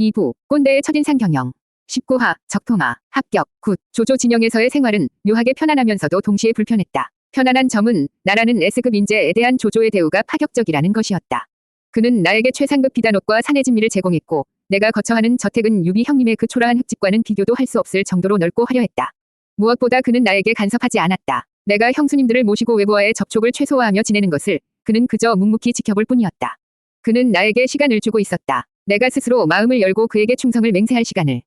2부 꼰대의 첫인상 경영. 19화 적토마 합격. 굿. 조조 진영에서의 생활은 묘하게 편안하면서도 동시에 불편했다. 편안한 점은 나라는 S급 인재에 대한 조조의 대우가 파격적이라는 것이었다. 그는 나에게 최상급 비단옷과 사내진미를 제공했고 내가 거처하는 저택은 유비 형님의 그 초라한 흙집과는 비교도 할 수 없을 정도로 넓고 화려했다. 무엇보다 그는 나에게 간섭하지 않았다. 내가 형수님들을 모시고 외부와의 접촉을 최소화하며 지내는 것을 그는 그저 묵묵히 지켜볼 뿐이었다. 그는 나에게 시간을 주고 있었다. 내가 스스로 마음을 열고 그에게 충성을 맹세할 시간을.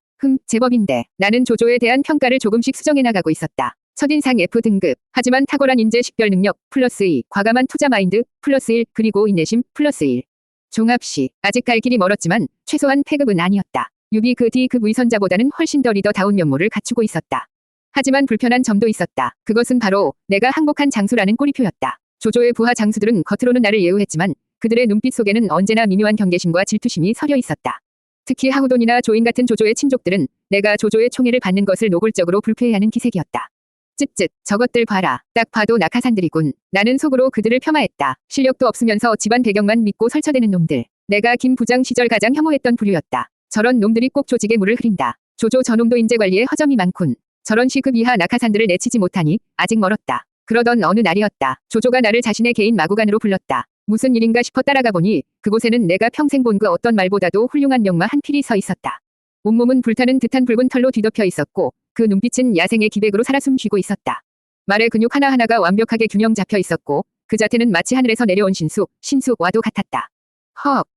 제법인데. 나는 조조에 대한 평가를 조금씩 수정해 나가고 있었다. 첫인상 F등급. 하지만 탁월한 인재 식별 능력 플러스 2, 과감한 투자 마인드 플러스 1, 그리고 인내심 플러스 1. 종합시. 아직 갈 길이 멀었지만 최소한 패급은 아니었다. 유비 그 D급 위선자보다는 훨씬 더 리더다운 면모를 갖추고 있었다. 하지만 불편한 점도 있었다. 그것은 바로 내가 항복한 장수라는 꼬리표였다. 조조의 부하 장수들은 겉으로는 나를 예우했지만 그들의 눈빛 속에는 언제나 미묘한 경계심과 질투심이 서려 있었다. 특히 하우돈이나 조인 같은 조조의 친족들은 내가 조조의 총애를 받는 것을 노골적으로 불쾌해하는 기색이었다. 쯧쯧, 저것들 봐라. 딱 봐도 낙하산들이군. 나는 속으로 그들을 폄하했다. 실력도 없으면서 집안 배경만 믿고 설쳐대는 놈들. 내가 김 부장 시절 가장 혐오했던 부류였다. 저런 놈들이 꼭 조직에 물을 흐린다. 조조 저놈도 인재 관리에 허점이 많군. 저런 시급 이하 낙하산들을 내치지 못하니 아직 멀었다. 그러던 어느 날이었다. 조조가 나를 자신의 개인 마구간으로 불렀다. 무슨 일인가 싶어 따라가 보니 그곳에는 내가 평생 본 그 어떤 말보다도 훌륭한 명마 한 필이 서 있었다. 온몸은 불타는 듯한 붉은 털로 뒤덮여 있었고 그 눈빛은 야생의 기백으로 살아 숨쉬고 있었다. 말의 근육 하나하나가 완벽하게 균형 잡혀 있었고 그 자태는 마치 하늘에서 내려온 신수와도 같았다.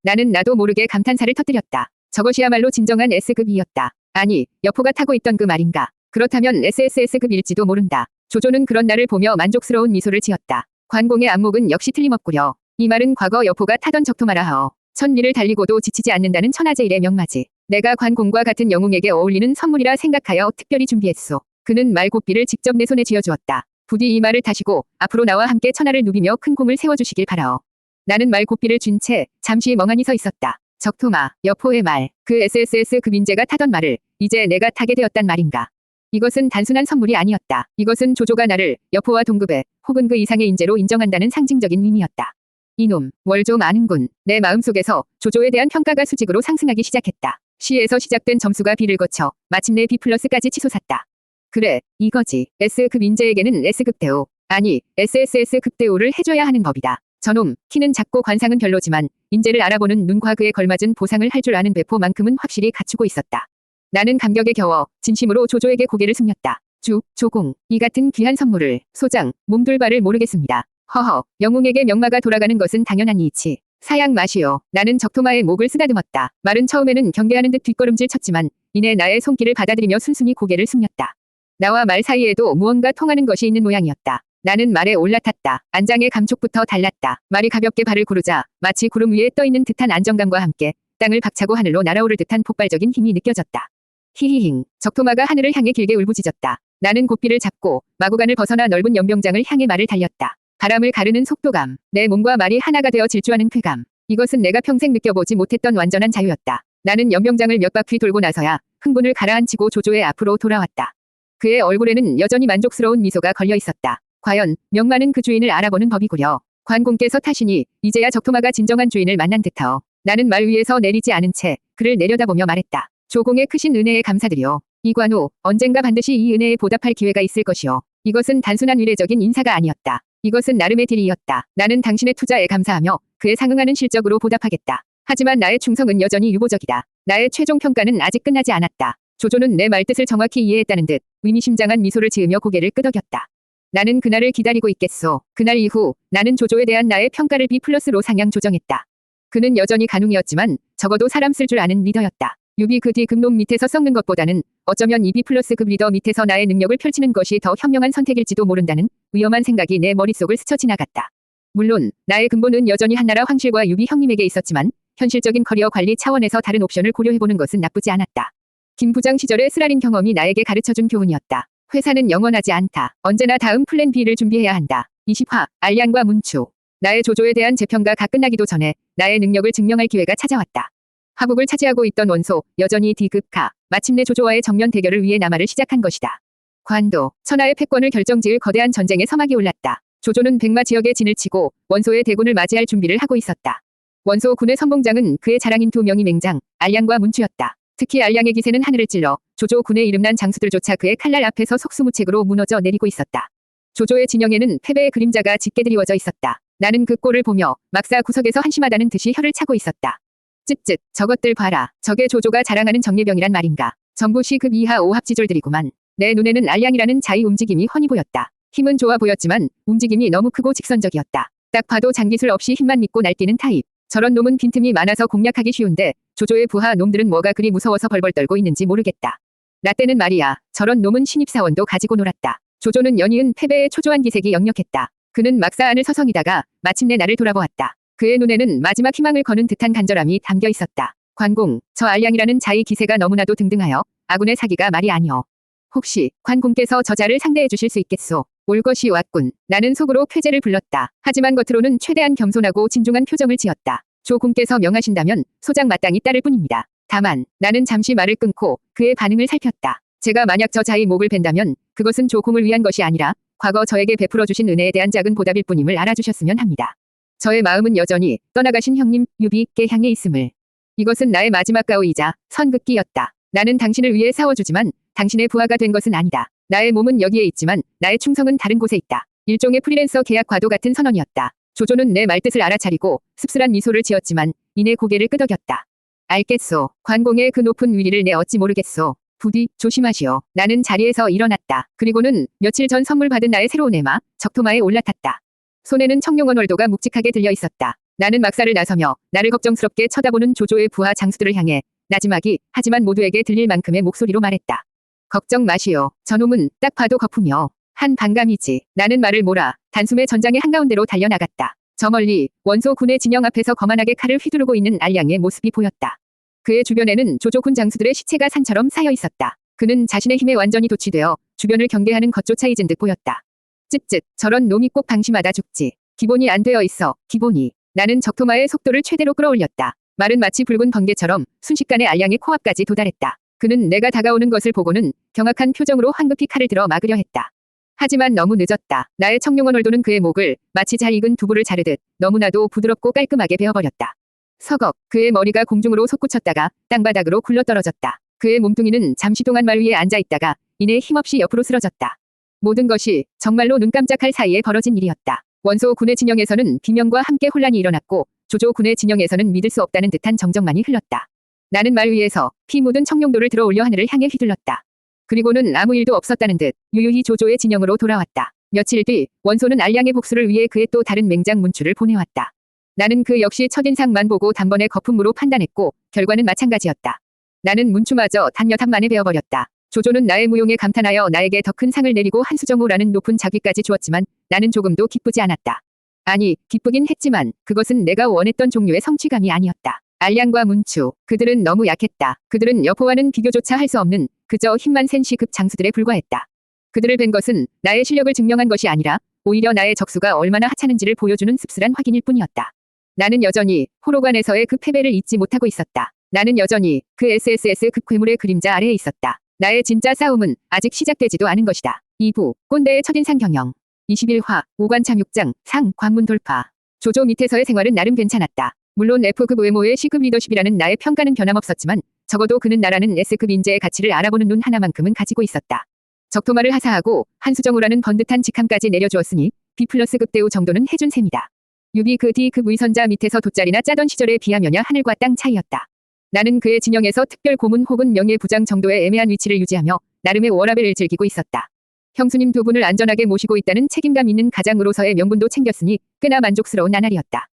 나는 나도 모르게 감탄사를 터뜨렸다. 저것이야말로 진정한 S급이었다. 아니, 여포가 타고 있던 그 말인가. 그렇다면 SSS급일지도 모른다. 조조는 그런 나를 보며 만족스러운 미소를 지었다. 관공의 안목은 역시 틀림없구려. 이 말은 과거 여포가 타던 적토마라 하오. 천리를 달리고도 지치지 않는다는 천하제일의 명마지. 내가 관공과 같은 영웅에게 어울리는 선물이라 생각하여 특별히 준비했소. 그는 말고삐를 직접 내 손에 쥐어주었다. 부디 이 말을 타시고 앞으로 나와 함께 천하를 누비며 큰 공을 세워주시길 바라오. 나는 말고삐를 쥔 채 잠시 멍하니 서 있었다. 적토마, 여포의 말, 그 SSS급 인재가 타던 말을 이제 내가 타게 되었단 말인가. 이것은 단순한 선물이 아니었다. 이것은 조조가 나를 여포와 동급의 혹은 그 이상의 인재로 인정한다는 상징적인 의미였다. 이놈, 뭘 좀 아는군. 내 마음속에서 조조에 대한 평가가 수직으로 상승하기 시작했다. C에서 시작된 점수가 B를 거쳐 마침내 B+까지 치솟았다. 그래, 이거지. S급 인재에게는 S급 대우, 아니 SSS급 대우를 해줘야 하는 법이다. 저놈, 키는 작고 관상은 별로지만 인재를 알아보는 눈과 그에 걸맞은 보상을 할 줄 아는 배포만큼은 확실히 갖추고 있었다. 나는 감격에 겨워 진심으로 조조에게 고개를 숙였다. 조공, 이 같은 귀한 선물을 소장, 몸둘 바를 모르겠습니다. 영웅에게 명마가 돌아가는 것은 당연한 이치. 사양 마시오. 나는 적토마의 목을 쓰다듬었다. 말은 처음에는 경계하는 듯 뒷걸음질 쳤지만 이내 나의 손길을 받아들이며 순순히 고개를 숙였다. 나와 말 사이에도 무언가 통하는 것이 있는 모양이었다. 나는 말에 올라탔다. 안장의 감촉부터 달랐다. 말이 가볍게 발을 구르자 마치 구름 위에 떠있는 듯한 안정감과 함께 땅을 박차고 하늘로 날아오를 듯한 폭발적인 힘이 느껴졌다. 히히힝. 적토마가 하늘을 향해 길게 울부짖었다. 나는 고삐를 잡고 마구간을 벗어나 넓은 연병장을 향해 말을 달렸다. 바람을 가르는 속도감, 내 몸과 말이 하나가 되어 질주하는 쾌감. 이것은 내가 평생 느껴보지 못했던 완전한 자유였다. 나는 연병장을 몇 바퀴 돌고 나서야 흥분을 가라앉히고 조조의 앞으로 돌아왔다. 그의 얼굴에는 여전히 만족스러운 미소가 걸려 있었다. 과연 명마는 그 주인을 알아보는 법이구려. 관공께서 타시니 이제야 적토마가 진정한 주인을 만난 듯하오. 나는 말 위에서 내리지 않은 채 그를 내려다보며 말했다. 조공의 크신 은혜에 감사드려. 이관우, 언젠가 반드시 이 은혜에 보답할 기회가 있을 것이오. 이것은 단순한 의례적인 인사가 아니었다. 이것은 나름의 딜이었다. 나는 당신의 투자에 감사하며 그에 상응하는 실적으로 보답하겠다. 하지만 나의 충성은 여전히 유보적이다. 나의 최종 평가는 아직 끝나지 않았다. 조조는 내 말뜻을 정확히 이해했다는 듯 의미심장한 미소를 지으며 고개를 끄덕였다. 나는 그날을 기다리고 있겠소. 그날 이후 나는 조조에 대한 나의 평가를 B+로 상향 조정했다. 그는 여전히 간웅이었지만 적어도 사람 쓸 줄 아는 리더였다. 유비 그 D 급놈 밑에서 썩는 것보다는 어쩌면 이 B+급 리더 밑에서 나의 능력을 펼치는 것이 더 현명한 선택일지도 모른다는 위험한 생각이 내 머릿속을 스쳐 지나갔다. 물론 나의 근본은 여전히 한나라 황실과 유비 형님에게 있었지만 현실적인 커리어 관리 차원에서 다른 옵션을 고려해보는 것은 나쁘지 않았다. 김 부장 시절의 쓰라린 경험이 나에게 가르쳐준 교훈이었다. 회사는 영원하지 않다. 언제나 다음 플랜 B를 준비해야 한다. 20화, 알량과 문추. 나의 조조에 대한 재평가가 끝나기도 전에 나의 능력을 증명할 기회가 찾아왔다. 하북을 차지하고 있던 원소, 여전히 D급카. 마침내 조조와의 정면 대결을 위해 남하를 시작한 것이다. 관도, 천하의 패권을 결정지을 거대한 전쟁의 서막이 올랐다. 조조는 백마 지역에 진을 치고 원소의 대군을 맞이할 준비를 하고 있었다. 원소 군의 선봉장은 그의 자랑인 두 명이 맹장, 알량과 문추였다. 특히 알량의 기세는 하늘을 찔러 조조 군의 이름난 장수들조차 그의 칼날 앞에서 속수무책으로 무너져 내리고 있었다. 조조의 진영에는 패배의 그림자가 짙게 드리워져 있었다. 나는 그 꼴을 보며 막사 구석에서 한심하다는 듯이 혀를 차고 있었다. 쯧쯧, 저것들 봐라. 저게 조조가 자랑하는 정예병이란 말인가. 전부 시급 이하 오합지졸들이구만. 내 눈에는 알량이라는 자의 움직임이 훤히 보였다. 힘은 좋아 보였지만 움직임이 너무 크고 직선적이었다. 딱 봐도 장기술 없이 힘만 믿고 날뛰는 타입. 저런 놈은 빈틈이 많아서 공략하기 쉬운데 조조의 부하 놈들은 뭐가 그리 무서워서 벌벌 떨고 있는지 모르겠다. 나 때는 말이야. 저런 놈은 신입사원도 가지고 놀았다. 조조는 연이은 패배의 초조한 기색이 역력했다. 그는 막사 안을 서성이다가 마침내 나를 돌아보았다. 그의 눈에는 마지막 희망을 거는 듯한 간절함이 담겨 있었다. 관공, 저 알량이라는 자의 기세가 너무나도 등등하여 아군의 사기가 말이 아니오. 혹시 관공께서 저자를 상대해 주실 수 있겠소? 올 것이 왔군. 나는 속으로 쾌재를 불렀다. 하지만 겉으로는 최대한 겸손하고 진중한 표정을 지었다. 조공께서 명하신다면 소장 마땅히 따를 뿐입니다. 다만 나는 잠시 말을 끊고 그의 반응을 살폈다. 제가 만약 저 자의 목을 벤다면 그것은 조공을 위한 것이 아니라 과거 저에게 베풀어 주신 은혜에 대한 작은 보답일 뿐임을 알아주셨으면 합니다. 저의 마음은 여전히 떠나가신 형님 유비께 향해 있음을. 이것은 나의 마지막 가오이자 선긋기였다. 나는 당신을 위해 싸워주지만 당신의 부하가 된 것은 아니다. 나의 몸은 여기에 있지만 나의 충성은 다른 곳에 있다. 일종의 프리랜서 계약과도 같은 선언이었다. 조조는 내 말뜻을 알아차리고 씁쓸한 미소를 지었지만 이내 고개를 끄덕였다. 알겠소. 관공의 그 높은 위리를 내 어찌 모르겠소. 부디 조심하시오. 나는 자리에서 일어났다. 그리고는 며칠 전 선물 받은 나의 새로운 애마 적토마에 올라탔다. 손에는 청룡원 월도가 묵직하게 들려 있었다. 나는 막사를 나서며 나를 걱정스럽게 쳐다보는 조조의 부하 장수들을 향해 나지막이 하지만 모두에게 들릴 만큼의 목소리로 말했다. 걱정 마시오. 저놈은 딱 봐도 거품이요. 한 반감이지. 나는 말을 몰아 단숨에 전장의 한가운데로 달려나갔다. 저 멀리 원소 군의 진영 앞에서 거만하게 칼을 휘두르고 있는 알량의 모습이 보였다. 그의 주변에는 조조군 장수들의 시체가 산처럼 쌓여 있었다. 그는 자신의 힘에 완전히 도취되어 주변을 경계하는 것조차 잊은 듯 보였다. 쯧쯧, 저런 놈이 꼭 방심하다 죽지. 기본이 안 되어 있어. 기본이. 나는 적토마의 속도를 최대로 끌어올렸다. 말은 마치 붉은 번개처럼 순식간에 알량의 코앞까지 도달했다. 그는 내가 다가오는 것을 보고는 경악한 표정으로 황급히 칼을 들어 막으려 했다. 하지만 너무 늦었다. 나의 청룡원 월도는 그의 목을 마치 잘 익은 두부를 자르듯 너무나도 부드럽고 깔끔하게 베어버렸다. 서걱, 그의 머리가 공중으로 솟구쳤다가 땅바닥으로 굴러떨어졌다. 그의 몸뚱이는 잠시 동안 말 위에 앉아있다가 이내 힘없이 옆으로 쓰러졌다. 모든 것이 정말로 눈 깜짝할 사이에 벌어진 일이었다. 원소 군의 진영에서는 비명과 함께 혼란이 일어났고 조조 군의 진영에서는 믿을 수 없다는 듯한 정적만이 흘렀다. 나는 말 위에서 피 묻은 청룡도를 들어 올려 하늘을 향해 휘둘렀다. 그리고는 아무 일도 없었다는 듯 유유히 조조의 진영으로 돌아왔다. 며칠 뒤 원소는 알량의 복수를 위해 그의 또 다른 맹장 문추를 보내왔다. 나는 그 역시 첫인상만 보고 단번에 거품으로 판단했고 결과는 마찬가지였다. 나는 문추마저 단여탑 만에 베어버렸다. 조조는 나의 무용에 감탄하여 나에게 더 큰 상을 내리고 한수정호라는 높은 자귀까지 주었지만 나는 조금도 기쁘지 않았다. 아니, 기쁘긴 했지만 그것은 내가 원했던 종류의 성취감이 아니었다. 알량과 문추, 그들은 너무 약했다. 그들은 여포와는 비교조차 할 수 없는 그저 힘만 센 시급 장수들에 불과했다. 그들을 뵌 것은 나의 실력을 증명한 것이 아니라 오히려 나의 적수가 얼마나 하찮은지를 보여주는 씁쓸한 확인일 뿐이었다. 나는 여전히 호로관에서의 그 패배를 잊지 못하고 있었다. 나는 여전히 그 SSS급 괴물의 그림자 아래에 있었다. 나의 진짜 싸움은 아직 시작되지도 않은 것이다. 2부 꼰대의 첫인상 경영 21화 5관참 6장 상 관문 돌파. 조조 밑에서의 생활은 나름 괜찮았다. 물론 F급 외모의 C급 리더십이라는 나의 평가는 변함없었지만 적어도 그는 나라는 S급 인재의 가치를 알아보는 눈 하나만큼은 가지고 있었다. 적토마를 하사하고 한수정우라는 번듯한 직함까지 내려주었으니 B+급 대우 정도는 해준 셈이다. 유비 그 D급 위선자 밑에서 돗자리나 짜던 시절에 비하면야 하늘과 땅 차이였다. 나는 그의 진영에서 특별 고문 혹은 명예부장 정도의 애매한 위치를 유지하며 나름의 워라밸을 즐기고 있었다. 형수님 두 분을 안전하게 모시고 있다는 책임감 있는 가장으로서의 명분도 챙겼으니 꽤나 만족스러운 나날이었다.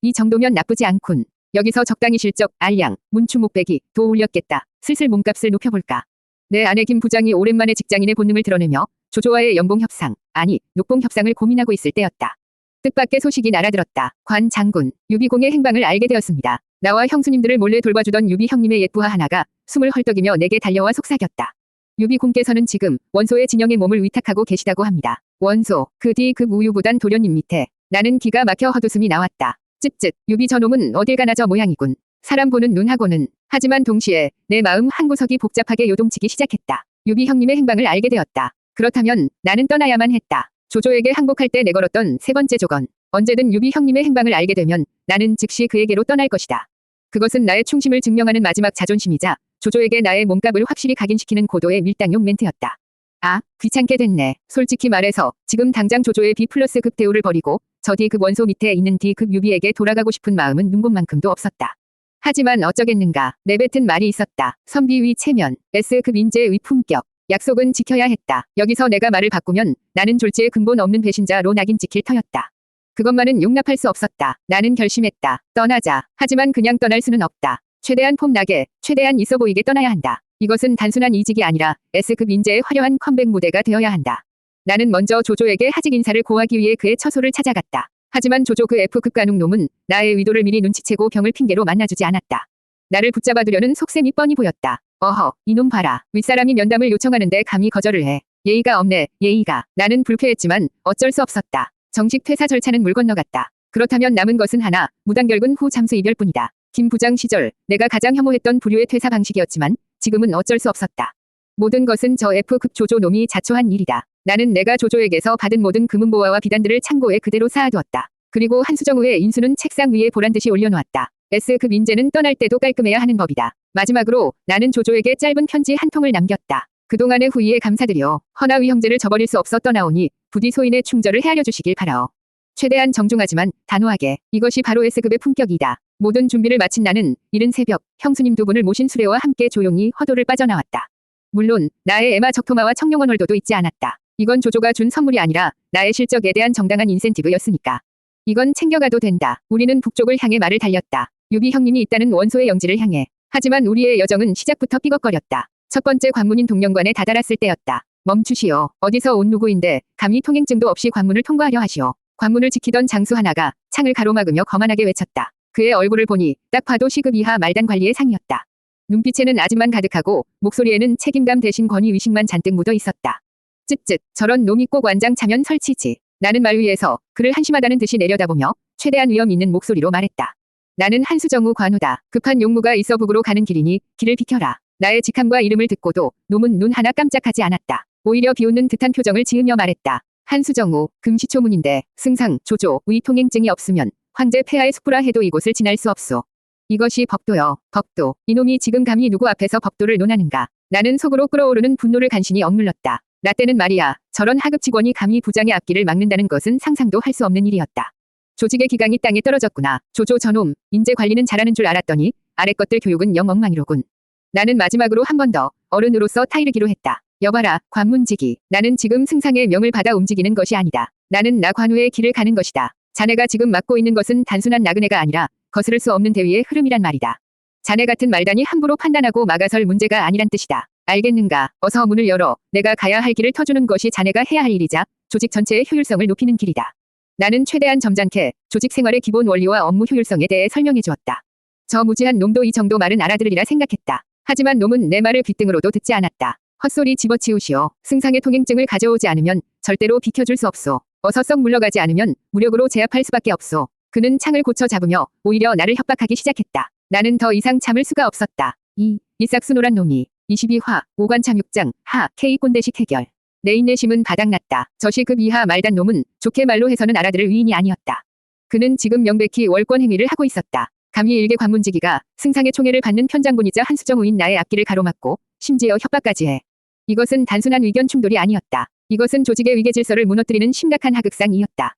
이 정도면 나쁘지 않군. 여기서 적당히 실적, 알량, 문추 목배기, 도 올렸겠다. 슬슬 몸값을 높여볼까. 내 아내 김 부장이 오랜만에 직장인의 본능을 드러내며 조조와의 연봉 협상, 아니 녹봉 협상을 고민하고 있을 때였다. 뜻밖의 소식이 날아들었다. 관 장군, 유비공의 행방을 알게 되었습니다. 나와 형수님들을 몰래 돌봐주던 유비 형님의 옛부하 하나가 숨을 헐떡이며 내게 달려와 속삭였다. 유비공께서는 지금 원소의 진영에 몸을 위탁하고 계시다고 합니다. 원소, 그 D급 우유부단 도련님 밑에. 나는 기가 막혀 헛웃음이 나왔다. 쯧쯧, 유비 저놈은 어딜 가나 저 모양이군. 사람 보는 눈하고는. 하지만 동시에 내 마음 한구석이 복잡하게 요동치기 시작했다. 유비 형님의 행방을 알게 되었다. 그렇다면 나는 떠나야만 했다. 조조에게 항복할 때 내걸었던 세 번째 조건. 언제든 유비 형님의 행방을 알게 되면 나는 즉시 그에게로 떠날 것이다. 그것은 나의 충심을 증명하는 마지막 자존심이자 조조에게 나의 몸값을 확실히 각인시키는 고도의 밀당용 멘트였다. 아, 귀찮게 됐네. 솔직히 말해서 지금 당장 조조의 B+급 대우를 버리고 저 D급 원소 밑에 있는 D급 유비에게 돌아가고 싶은 마음은 눈곱만큼도 없었다. 하지만 어쩌겠는가. 내뱉은 말이 있었다. 선비 위 체면, S급 인재 위 품격. 약속은 지켜야 했다. 여기서 내가 말을 바꾸면 나는 졸지에 근본 없는 배신자로 낙인 찍힐 터였다. 그것만은 용납할 수 없었다. 나는 결심했다. 떠나자. 하지만 그냥 떠날 수는 없다. 최대한 폼나게, 최대한 있어 보이게 떠나야 한다. 이것은 단순한 이직이 아니라 S급 인재의 화려한 컴백 무대가 되어야 한다. 나는 먼저 조조에게 하직 인사를 고하기 위해 그의 처소를 찾아갔다. 하지만 조조 그 F급 간웅놈은 나의 의도를 미리 눈치채고 병을 핑계로 만나주지 않았다. 나를 붙잡아두려는 속셈이 뻔히 보였다. 어허, 이놈 봐라. 윗사람이 면담을 요청하는데 감히 거절을 해. 예의가 없네, 예의가. 나는 불쾌했지만 어쩔 수 없었다. 정식 퇴사 절차는 물 건너갔다. 그렇다면 남은 것은 하나, 무단결근 후 잠수 이별뿐이다. 김 부장 시절 내가 가장 혐오했던 부류의 퇴사 방식이었지만 지금은 어쩔 수 없었다. 모든 것은 저 F급 조조 놈이 자초한 일이다. 나는 내가 조조에게서 받은 모든 금은보화와 비단들을 창고에 그대로 쌓아두었다. 그리고 한수정우의 인수는 책상 위에 보란듯이 올려놓았다. S급 인재는 떠날 때도 깔끔해야 하는 법이다. 마지막으로 나는 조조에게 짧은 편지 한 통을 남겼다. 그동안의 후위에 감사드려. 허나위 형제를 저버릴 수 없어 떠나오니 부디 소인의 충절을 헤아려 주시길 바라오. 최대한 정중하지만 단호하게. 이것이 바로 S급의 품격이다. 모든 준비를 마친 나는 이른 새벽 형수님 두 분을 모신 수레와 함께 조용히 허도를 빠져나왔다. 물론 나의 에마 적토마와 청룡원 홀도도 잊지 않았다. 이건 조조가 준 선물이 아니라 나의 실적에 대한 정당한 인센티브였으니까. 이건 챙겨가도 된다. 우리는 북쪽을 향해 말을 달렸다. 유비 형님이 있다는 원소의 영지를 향해. 하지만 우리의 여정은 시작부터 삐걱거렸다. 첫 번째 관문인 동령관에 다다랐을 때였다. 멈추시오. 어디서 온 누구인데 감히 통행증도 없이 관문을 통과하려 하시오. 관문을 지키던 장수 하나가 창을 가로막으며 거만하게 외쳤다. 그의 얼굴을 보니 딱 봐도 시급 이하 말단 관리의 상이었다. 눈빛에는 아집만 가득하고 목소리에는 책임감 대신 권위 의식만 잔뜩 묻어 있었다. 쯧쯧, 저런 놈이 꼭 완장 차면 설치지. 나는 말 위에서 그를 한심하다는 듯이 내려다보며 최대한 위험 있는 목소리로 말했다. 나는 한수정우 관우다. 급한 용무가 있어 북으로 가는 길이니 길을 비켜라. 나의 직함과 이름을 듣고도 놈은 눈 하나 깜짝하지 않았다. 오히려 비웃는 듯한 표정을 지으며 말했다. 한수정우, 금시초문인데 승상, 조조, 위 통행증이 없으면 황제 폐하의 숙부라 해도 이곳을 지날 수 없소. 이것이 법도요. 법도. 이놈이 지금 감히 누구 앞에서 법도를 논하는가. 나는 속으로 끓어오르는 분노를 간신히 억눌렀다. 나 때는 말이야. 저런 하급 직원이 감히 부장의 앞길을 막는다는 것은 상상도 할 수 없는 일이었다. 조직의 기강이 땅에 떨어졌구나. 조조 저놈, 인재 관리는 잘하는 줄 알았더니 아래 것들 교육은 영 엉망이로군. 나는 마지막으로 한 번 더 어른으로서 타이르기로 했다. 여봐라, 관문지기. 나는 지금 승상의 명을 받아 움직이는 것이 아니다. 나는 나 관우의 길을 가는 것이다. 자네가 지금 맡고 있는 것은 단순한 나그네가 아니라 거스를 수 없는 대위의 흐름이란 말이다. 자네 같은 말단이 함부로 판단하고 막아설 문제가 아니란 뜻이다. 알겠는가? 어서 문을 열어. 내가 가야 할 길을 터주는 것이 자네가 해야 할 일이자 조직 전체의 효율성을 높이는 길이다. 나는 최대한 점잖게 조직 생활의 기본 원리와 업무 효율성에 대해 설명해 주었다. 저 무지한 놈도 이 정도 말은 알아들으리라 생각했다. 하지만 놈은 내 말을 귓등으로도 듣지 않았다. 헛소리 집어치우시오. 승상의 통행증을 가져오지 않으면 절대로 비켜줄 수 없소. 어서 썩 물러가지 않으면 무력으로 제압할 수밖에 없소. 그는 창을 고쳐 잡으며 오히려 나를 협박하기 시작했다. 나는 더 이상 참을 수가 없었다. 이 싹수노란 놈이 22화 5관참 6장 하 K 꼰대식 해결. 내 인내심은 바닥났다. 저 시급 이하 말단 놈은 좋게 말로 해서는 알아들을 위인이 아니었다. 그는 지금 명백히 월권 행위를 하고 있었다. 감히 일개 관문지기가 승상의 총애를 받는 편장군이자 한수정우인 나의 앞길을 가로막고 심지어 협박까지 해. 이것은 단순한 의견 충돌이 아니었다. 이것은 조직의 위계 질서를 무너뜨리는 심각한 하극상이었다.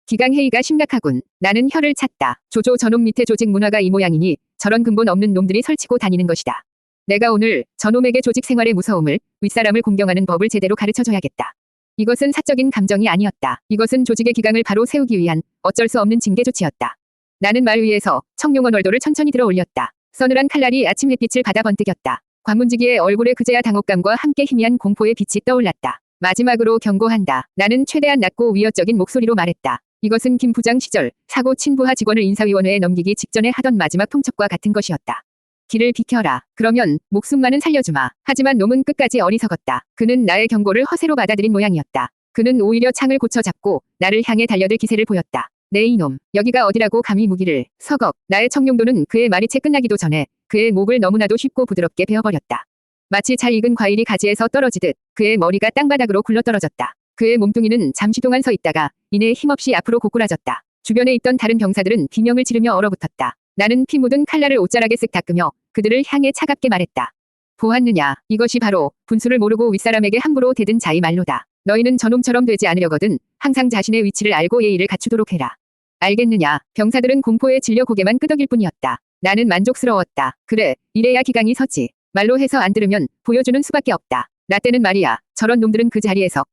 기강회의가 심각하군. 나는 혀를 찼다. 조조 저놈 밑에 조직 문화가 이 모양이니 저런 근본 없는 놈들이 설치고 다니는 것이다. 내가 오늘 저놈에게 조직 생활의 무서움을, 윗사람을 공경하는 법을 제대로 가르쳐줘야겠다. 이것은 사적인 감정이 아니었다. 이것은 조직의 기강을 바로 세우기 위한 어쩔 수 없는 징계 조치였다. 나는 말 위에서 청룡원 얼도를 천천히 들어 올렸다. 서늘한 칼날이 아침 햇빛을 받아 번뜩였다. 관문지기의 얼굴에 그제야 당혹감과 함께 희미한 공포의 빛이 떠올랐다. 마지막으로 경고한다. 나는 최대한 낮고 위협적인 목소리로 말했다. 이것은 김 부장 시절 사고 친부하 직원을 인사위원회에 넘기기 직전에 하던 마지막 통첩과 같은 것이었다. 길을 비켜라. 그러면 목숨만은 살려주마. 하지만 놈은 끝까지 어리석었다. 그는 나의 경고를 허세로 받아들인 모양이었다. 그는 오히려 창을 고쳐잡고 나를 향해 달려들 기세를 보였다. 네 이놈, 여기가 어디라고 감히 무기를. 서걱. 나의 청룡도는 그의 말이 채 끝나기도 전에 그의 목을 너무나도 쉽고 부드럽게 베어버렸다. 마치 잘 익은 과일이 가지에서 떨어지듯 그의 머리가 땅바닥으로 굴러떨어졌다. 그의 몸뚱이는 잠시 동안 서 있다가 이내 힘없이 앞으로 고꾸라졌다. 주변에 있던 다른 병사들은 비명을 지르며 얼어붙었다. 나는 피 묻은 칼날을 옷자락에 쓱 닦으며 그들을 향해 차갑게 말했다. 보았느냐? 이것이 바로 분수를 모르고 윗사람에게 함부로 대든 자의 말로다. 너희는 저놈처럼 되지 않으려거든 항상 자신의 위치를 알고 예의를 갖추도록 해라. 알겠느냐? 병사들은 공포에 질려 고개만 끄덕일 뿐이었다. 나는 만족스러웠다. 그래, 이래야 기강이 서지. 말로 해서 안 들으면 보여주는 수밖에 없다. 나 때는 말이야. 저런 놈들은 그 자리에서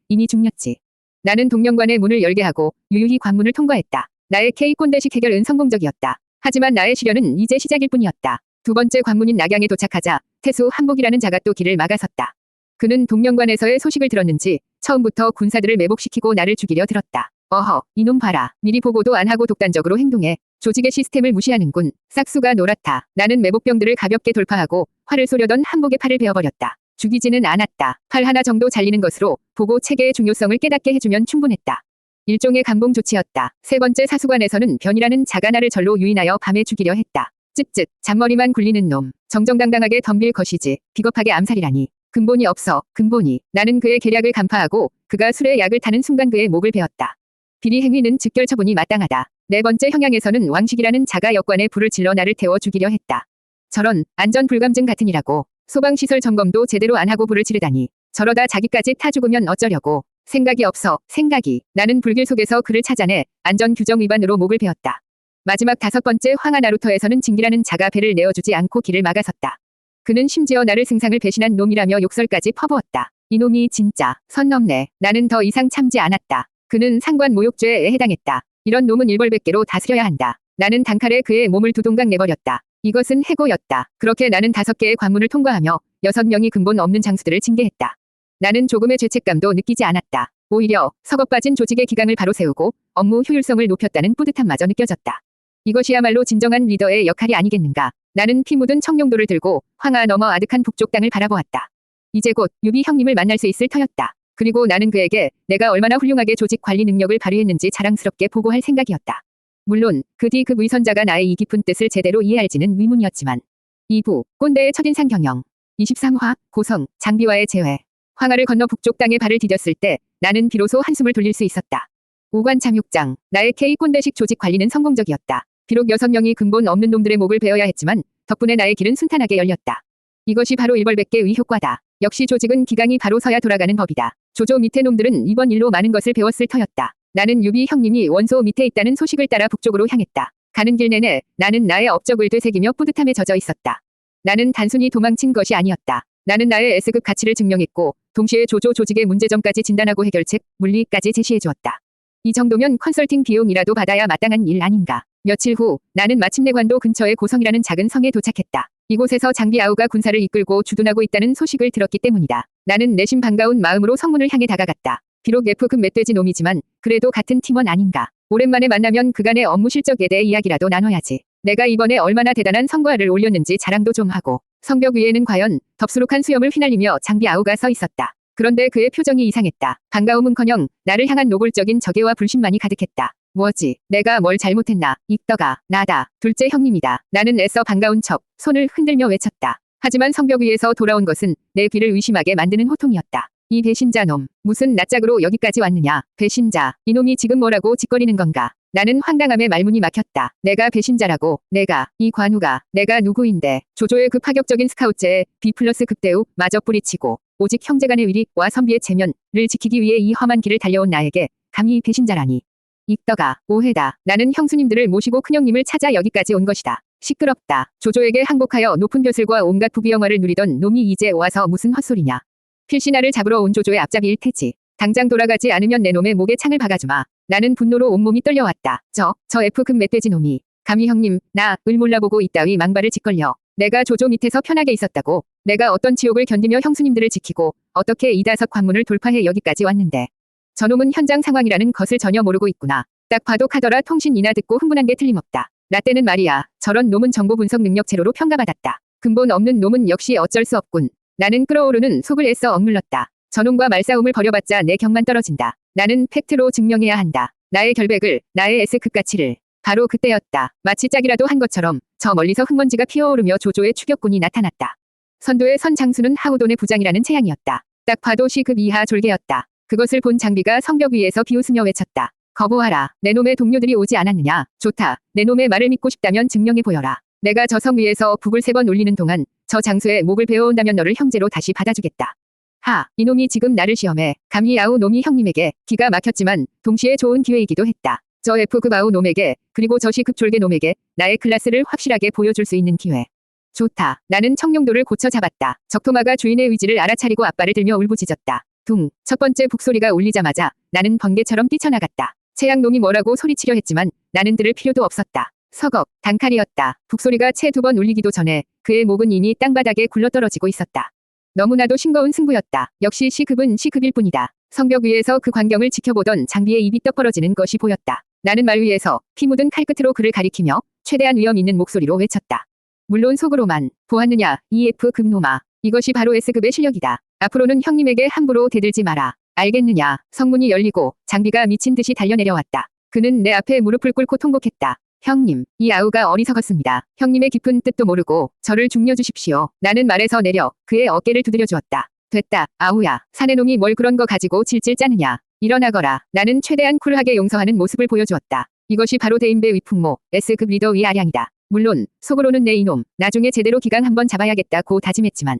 이미 죽였지. 나는 동명관의 문을 열게 하고 유유히 관문을 통과했다. 나의 K꼰대식 해결은 성공적이었다. 하지만 나의 시련은 이제 시작일 뿐이었다. 두 번째 관문인 낙양에 도착하자 태수 한복이라는 자가 또 길을 막아섰다. 그는 동명관에서의 소식을 들었는지 처음부터 군사들을 매복시키고 나를 죽이려 들었다. 어허, 이놈 봐라. 미리 보고도 안 하고 독단적으로 행동해. 조직의 시스템을 무시하는군. 싹수가 노랗다. 나는 매복병들을 가볍게 돌파하고 활을 쏘려던 한복의 팔을 베어버렸다. 죽이지는 않았다. 팔 하나 정도 잘리는 것으로 보고 체계의 중요성을 깨닫게 해주면 충분했다. 일종의 감봉 조치였다. 세 번째 사수관에서는 변이라는 자가 나를 절로 유인하여 밤에 죽이려 했다. 쯧쯧, 잔머리만 굴리는 놈. 정정당당하게 덤빌 것이지. 비겁하게 암살이라니. 근본이 없어. 근본이. 나는 그의 계략을 간파하고 그가 술에 약을 타는 순간 그의 목을 베었다. 비리 행위는 즉결 처분이 마땅하다. 네 번째 형량에서는 왕식이라는 자가 역관에 불을 질러 나를 태워 죽이려 했다. 저런 안전 불감증 같으니라고. 소방시설 점검도 제대로 안 하고 불을 지르다니. 저러다 자기까지 타 죽으면 어쩌려고. 생각이 없어. 생각이. 나는 불길 속에서 그를 찾아내 안전규정 위반으로 목을 베었다. 마지막 다섯 번째 황하 나루터에서는 징기라는 자가 배를 내어주지 않고 길을 막아섰다. 그는 심지어 나를 승상을 배신한 놈이라며 욕설까지 퍼부었다. 이놈이 진짜 선 넘네. 나는 더 이상 참지 않았다. 그는 상관 모욕죄에 해당했다. 이런 놈은 일벌백계로 다스려야 한다. 나는 단칼에 그의 몸을 두 동강 내버렸다. 이것은 해고였다. 그렇게 나는 5개의 관문을 통과하며 6명이 근본 없는 장수들을 징계했다. 나는 조금의 죄책감도 느끼지 않았다. 오히려 썩어빠진 조직의 기강을 바로 세우고 업무 효율성을 높였다는 뿌듯함마저 느껴졌다. 이것이야말로 진정한 리더의 역할이 아니겠는가. 나는 피 묻은 청룡도를 들고 황하 너머 아득한 북쪽 땅을 바라보았다. 이제 곧 유비 형님을 만날 수 있을 터였다. 그리고 나는 그에게 내가 얼마나 훌륭하게 조직 관리 능력을 발휘했는지 자랑스럽게 보고할 생각이었다. 물론 그 뒤 그 위선자가 나의 이 깊은 뜻을 제대로 이해할지는 의문이었지만. 2부 꼰대의 첫인상 경영 23화 고성 장비와의 재회. 황하를 건너 북쪽 땅에 발을 디뎠을 때 나는 비로소 한숨을 돌릴 수 있었다. 5관 잠육장 나의 K 꼰대식 조직 관리는 성공적이었다. 비록 6명이 근본 없는 놈들의 목을 베어야 했지만 덕분에 나의 길은 순탄하게 열렸다. 이것이 바로 일벌백계의 효과다. 역시 조직은 기강이 바로 서야 돌아가는 법이다. 조조 밑에 놈들은 이번 일로 많은 것을 배웠을 터였다. 나는 유비 형님이 원소 밑에 있다는 소식을 따라 북쪽으로 향했다. 가는 길 내내 나는 나의 업적을 되새기며 뿌듯함에 젖어 있었다. 나는 단순히 도망친 것이 아니었다. 나는 나의 S급 가치를 증명했고 동시에 조조 조직의 문제점까지 진단하고 해결책, 물리까지 제시해주었다. 이 정도면 컨설팅 비용이라도 받아야 마땅한 일 아닌가. 며칠 후 나는 마침내 관도 근처의 고성이라는 작은 성에 도착했다. 이곳에서 장비 아우가 군사를 이끌고 주둔하고 있다는 소식을 들었기 때문이다. 나는 내심 반가운 마음으로 성문을 향해 다가갔다. 비록 F급 멧돼지 놈이지만 그래도 같은 팀원 아닌가. 오랜만에 만나면 그간의 업무 실적에 대해 이야기라도 나눠야지. 내가 이번에 얼마나 대단한 성과를 올렸는지 자랑도 좀 하고. 성벽 위에는 과연 덥수룩한 수염을 휘날리며 장비 아우가 서 있었다. 그런데 그의 표정이 이상했다. 반가움은커녕 나를 향한 노골적인 적애와 불신만이 가득했다. 뭐지? 내가 뭘 잘못했나? 익더가 나다. 둘째 형님이다. 나는 애써 반가운 척 손을 흔들며 외쳤다. 하지만 성벽 위에서 돌아온 것은 내 귀를 의심하게 만드는 호통이었다. 이 배신자 놈. 무슨 낯짝으로 여기까지 왔느냐. 배신자. 이놈이 지금 뭐라고 짓거리는 건가. 나는 황당함에 말문이 막혔다. 내가 배신자라고. 내가. 이 관우가. 내가 누구인데. 조조의 그 파격적인 스카우트에 B+ 급대우 마저 뿌리치고 오직 형제간의 위리와 선비의 체면을 지키기 위해 이 험한 길을 달려온 나에게 감히 배신자라니. 익더가 오해다. 나는 형수님들을 모시고 큰형님을 찾아 여기까지 온 것이다. 시끄럽다. 조조에게 항복하여 높은 벼슬과 온갖 부귀영화를 누리던 놈이 이제 와서 무슨 헛소리냐. 필시 나를 잡으러 온 조조의 앞잡이일 테지. 당장 돌아가지 않으면 내 놈의 목에 창을 박아주마. 나는 분노로 온몸이 떨려왔다. 저 F급 멧돼지 놈이. 감히 형님, 나을 몰라보고 이따위 망발을 짓걸려. 내가 조조 밑에서 편하게 있었다고. 내가 어떤 지옥을 견디며 형수님들을 지키고 어떻게 이 5 관문을 돌파해 여기까지 왔는데. 저놈은 현장 상황이라는 것을 전혀 모르고 있구나. 딱 봐도 카더라 통신이나 듣고 흥분한 게 틀림없다. 나 때는 말이야. 저런 놈은 정보 분석 능력 제로로 평가받았다. 근본 없는 놈은 역시 어쩔 수 없군. 나는 끓어오르는 속을 애써 억눌렀다. 저놈과 말싸움을 벌여봤자 내 격만 떨어진다. 나는 팩트로 증명해야 한다. 나의 결백을, 나의 S급 가치를. 바로 그때였다. 마치 짝이라도 한 것처럼 저 멀리서 흙먼지가 피어오르며 조조의 추격군이 나타났다. 선두의 선 장수는 하우돈의 부장이라는 체양이었다. 딱 봐도 C급 이하 졸개였다. 그것을 본 장비가 성벽 위에서 비웃으며 외쳤다. 거부하라. 내 놈의 동료들이 오지 않았느냐. 좋다. 내 놈의 말을 믿고 싶다면 증명해 보여라. 내가 저 성 위에서 북을 3번 울리는 동안 저 장소에 목을 베어온다면 너를 형제로 다시 받아주겠다. 하, 이놈이 지금 나를 시험해. 감히 아우 놈이 형님에게. 기가 막혔지만 동시에 좋은 기회이기도 했다. 저 F급 아우 놈에게 그리고 저 C급 졸개 놈에게 나의 클래스를 확실하게 보여줄 수 있는 기회. 좋다. 나는 청룡도를 고쳐 잡았다. 적토마가 주인의 의지를 알아차리고 앞발을 들며 울부짖었다. 둥. 첫 번째 북소리가 울리자마자 나는 번개처럼 뛰쳐나갔다. 최양놈이 뭐라고 소리치려 했지만 나는 들을 필요도 없었다. 서걱. 단칼이었다. 북소리가 채 2번 울리기도 전에 그의 목은 이미 땅바닥에 굴러떨어지고 있었다. 너무나도 싱거운 승부였다. 역시 C급은 C급일 뿐이다. 성벽 위에서 그 광경을 지켜보던 장비의 입이 떡 벌어지는 것이 보였다. 나는 말 위에서 피 묻은 칼끝으로 그를 가리키며 최대한 위험 있는 목소리로 외쳤다. 물론 속으로만. 보았느냐, 이 F급 놈아. 이것이 바로 S급의 실력이다. 앞으로는 형님에게 함부로 대들지 마라. 알겠느냐. 성문이 열리고 장비가 미친 듯이 달려내려왔다. 그는 내 앞에 무릎을 꿇고 통곡했다. 형님, 이 아우가 어리석었습니다. 형님의 깊은 뜻도 모르고 저를 죽여주십시오. 나는 말에서 내려 그의 어깨를 두드려 주었다. 됐다, 아우야. 사내놈이 뭘 그런 거 가지고 질질 짜느냐. 일어나거라. 나는 최대한 쿨하게 용서하는 모습을 보여주었다. 이것이 바로 대인배 위풍모, S급 리더 위아량이다. 물론 속으로는 내 이놈, 나중에 제대로 기강 한번 잡아야겠다고 다짐했지만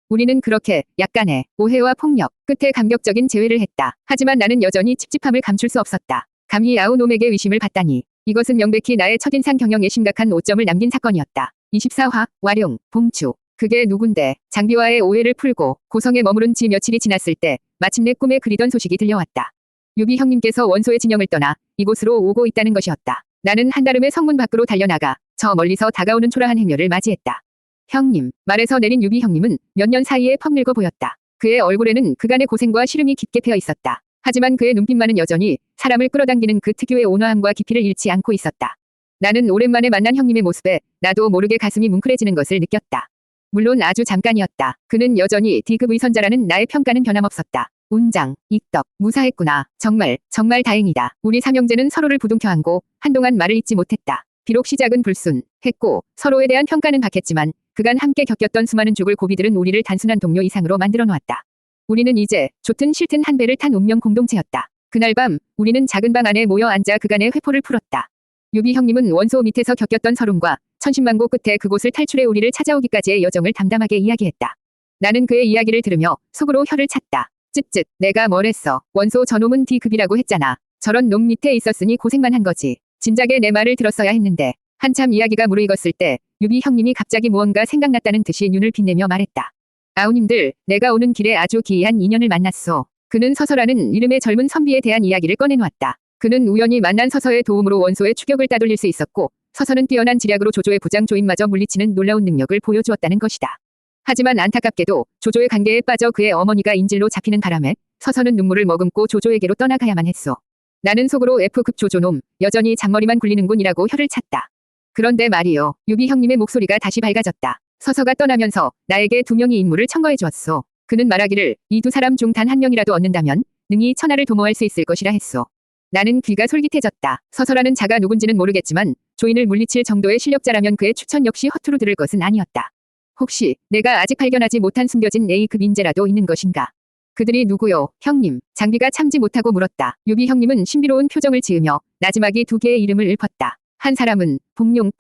우리는 그렇게 약간의 오해와 폭력 끝에 감격적인 재회를 했다. 하지만 나는 여전히 찝찝함을 감출 수 없었다. 감히 아우 놈에게 의심을 받다니. 이것은 명백히 나의 첫인상 경영에 심각한 오점을 남긴 사건이었다. 24화, 와룡, 봉추. 그게 누군데. 장비와의 오해를 풀고 고성에 머무른 지 며칠이 지났을 때 마침내 꿈에 그리던 소식이 들려왔다. 유비 형님께서 원소의 진영을 떠나 이곳으로 오고 있다는 것이었다. 나는 한달음에 성문 밖으로 달려나가 저 멀리서 다가오는 초라한 행렬을 맞이했다. 형님, 말에서 내린 유비 형님은 몇 년 사이에 퍽 늙어 보였다. 그의 얼굴에는 그간의 고생과 시름이 깊게 패어 있었다. 하지만 그의 눈빛만은 여전히 사람을 끌어당기는 그 특유의 온화함과 깊이를 잃지 않고 있었다. 나는 오랜만에 만난 형님의 모습에 나도 모르게 가슴이 뭉클해지는 것을 느꼈다. 물론 아주 잠깐이었다. 그는 여전히 D급 의선자라는 나의 평가는 변함없었다. 운장, 익덕, 무사했구나. 정말 다행이다. 우리 삼형제는 서로를 부둥켜 안고 한동안 말을 잇지 못했다. 비록 시작은 불순했고 서로에 대한 평가는 박했지만 그간 함께 겪었던 수많은 죽을 고비들은 우리를 단순한 동료 이상으로 만들어 놓았다. 우리는 이제 좋든 싫든 한 배를 탄 운명 공동체였다. 그날 밤 우리는 작은 방 안에 모여 앉아 그간의 회포를 풀었다. 유비 형님은 원소 밑에서 겪었던 서름과 천신만고 끝에 그곳을 탈출해 우리를 찾아오기까지의 여정을 담담하게 이야기했다. 나는 그의 이야기를 들으며 속으로 혀를 찼다. 쯧쯧, 내가 뭘 했어. 원소 저놈은 D급이라고 했잖아. 저런 놈 밑에 있었으니 고생만 한 거지. 진작에 내 말을 들었어야 했는데. 한참 이야기가 무르익었을 때 유비 형님이 갑자기 무언가 생각났다는 듯이 눈을 빛내며 말했다. 아우님들, 내가 오는 길에 아주 기이한 인연을 만났소. 그는 서서라는 이름의 젊은 선비에 대한 이야기를 꺼내놓았다. 그는 우연히 만난 서서의 도움으로 원소의 추격을 따돌릴 수 있었고 서서는 뛰어난 지략으로 조조의 부장 조인마저 물리치는 놀라운 능력을 보여주었다는 것이다. 하지만 안타깝게도 조조의 관계에 빠져 그의 어머니가 인질로 잡히는 바람에 서서는 눈물을 머금고 조조에게로 떠나가야만 했소. 나는 속으로 F급 조조놈, 여전히 잔머리만 굴리는군이라고 혀를 찼다. 그런데 말이요. 유비 형님의 목소리가 다시 밝아졌다. 서서가 떠나면서 나에게 2명의 인물을 청거해 주었소. 그는 말하기를 이 2사람 중 단 한 명이라도 얻는다면 능히 천하를 도모할 수 있을 것이라 했소. 나는 귀가 솔깃해졌다. 서서라는 자가 누군지는 모르겠지만 조인을 물리칠 정도의 실력자라면 그의 추천 역시 허투루 들을 것은 아니었다. 혹시 내가 아직 발견하지 못한 숨겨진 A급 인재라도 있는 것인가? 그들이 누구요? 형님. 장비가 참지 못하고 물었다. 유비 형님은 신비로운 표정을 지으며 나지막이 2개의 이름을 읊었다. 한 사람은 봉룡,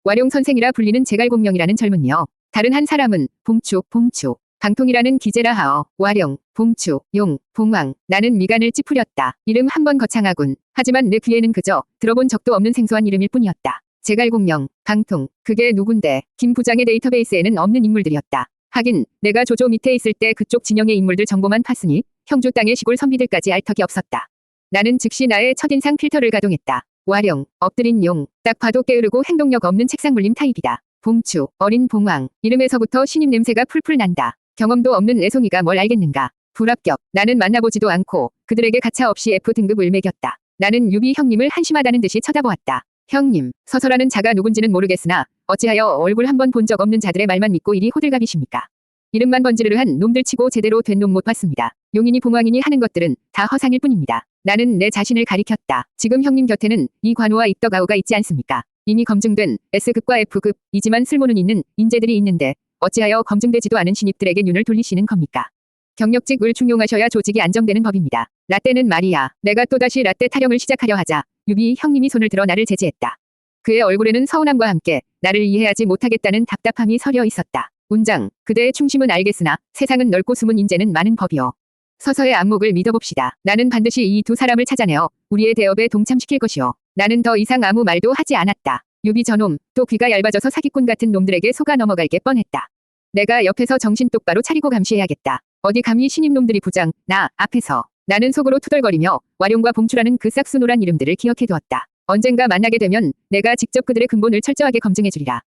와룡 선생이라 불리는 제갈공룡이라는 젊은이요. 다른 한 사람은 봉추, 방통이라는 기제라 하어. 와룡, 봉추, 용, 봉왕. 나는 미간을 찌푸렸다. 이름 한번 거창하군. 하지만 내 귀에는 그저 들어본 적도 없는 생소한 이름일 뿐이었다. 제갈공룡, 방통. 그게 누군데? 김 부장의 데이터베이스에는 없는 인물들이었다. 하긴 내가 조조 밑에 있을 때 그쪽 진영의 인물들 정보만 팠으니 형주 땅의 시골 선비들까지 알 턱이 없었다. 나는 즉시 나의 첫인상 필터를 가동했다. 와룡, 엎드린 용. 딱 봐도 게으르고 행동력 없는 책상물림 타입이다. 봉추, 어린 봉왕. 이름에서부터 신임 냄새가 풀풀 난다. 경험도 없는 애송이가 뭘 알겠는가. 불합격. 나는 만나보지도 않고 그들에게 가차없이 F등급을 매겼다. 나는 유비 형님을 한심하다는 듯이 쳐다보았다. 형님, 서서라는 자가 누군지는 모르겠으나 어찌하여 얼굴 한번 본 적 없는 자들의 말만 믿고 이리 호들갑이십니까? 이름만 번지르르한 놈들 치고 제대로 된 놈 못 봤습니다. 용인이 봉황이니 하는 것들은 다 허상일 뿐입니다. 나는 내 자신을 가리켰다. 지금 형님 곁에는 이 관우와 익덕아우가 있지 않습니까? 이미 검증된 S급과 F급이지만 쓸모는 있는 인재들이 있는데 어찌하여 검증되지도 않은 신입들에게 눈을 돌리시는 겁니까? 경력직을 중용하셔야 조직이 안정되는 법입니다. 라떼는 말이야. 내가 또다시 라떼 타령을 시작하려 하자 유비 형님이 손을 들어 나를 제지했다. 그의 얼굴에는 서운함과 함께 나를 이해하지 못하겠다는 답답함이 서려 있었다. 운장, 그대의 충심은 알겠으나 세상은 넓고 숨은 인재는 많은 법이오. 서서의 안목을 믿어봅시다. 나는 반드시 이 두 사람을 찾아내어 우리의 대업에 동참시킬 것이오. 나는 더 이상 아무 말도 하지 않았다. 유비 저놈, 또 귀가 얇아져서 사기꾼 같은 놈들에게 속아 넘어갈 게 뻔했다. 내가 옆에서 정신 똑바로 차리고 감시해야겠다. 어디 감히 신임놈들이 부장, 나 앞에서. 나는 속으로 투덜거리며 와룡과 봉추라는 그 싹수노란 이름들을 기억해두었다. 언젠가 만나게 되면 내가 직접 그들의 근본을 철저하게 검증해주리라.